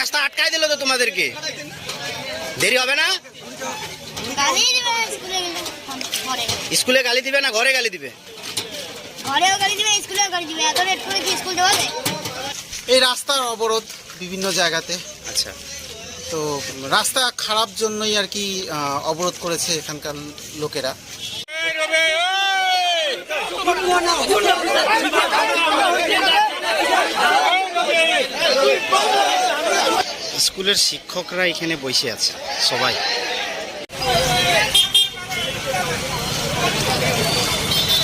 রাস্তা আটকাই দিল তো তোমাদেরকে, দেরি হবে না? স্কুলে গালি দিবে না ঘরে গালি দিবে? এই রাস্তার অবরোধ বিভিন্ন জায়গাতে। আচ্ছা, তো রাস্তা খারাপ জন্যই আর কি অবরোধ করেছে এখানকার লোকেরা। স্কুলের শিক্ষকরা এখানে বসে আছে সবাই।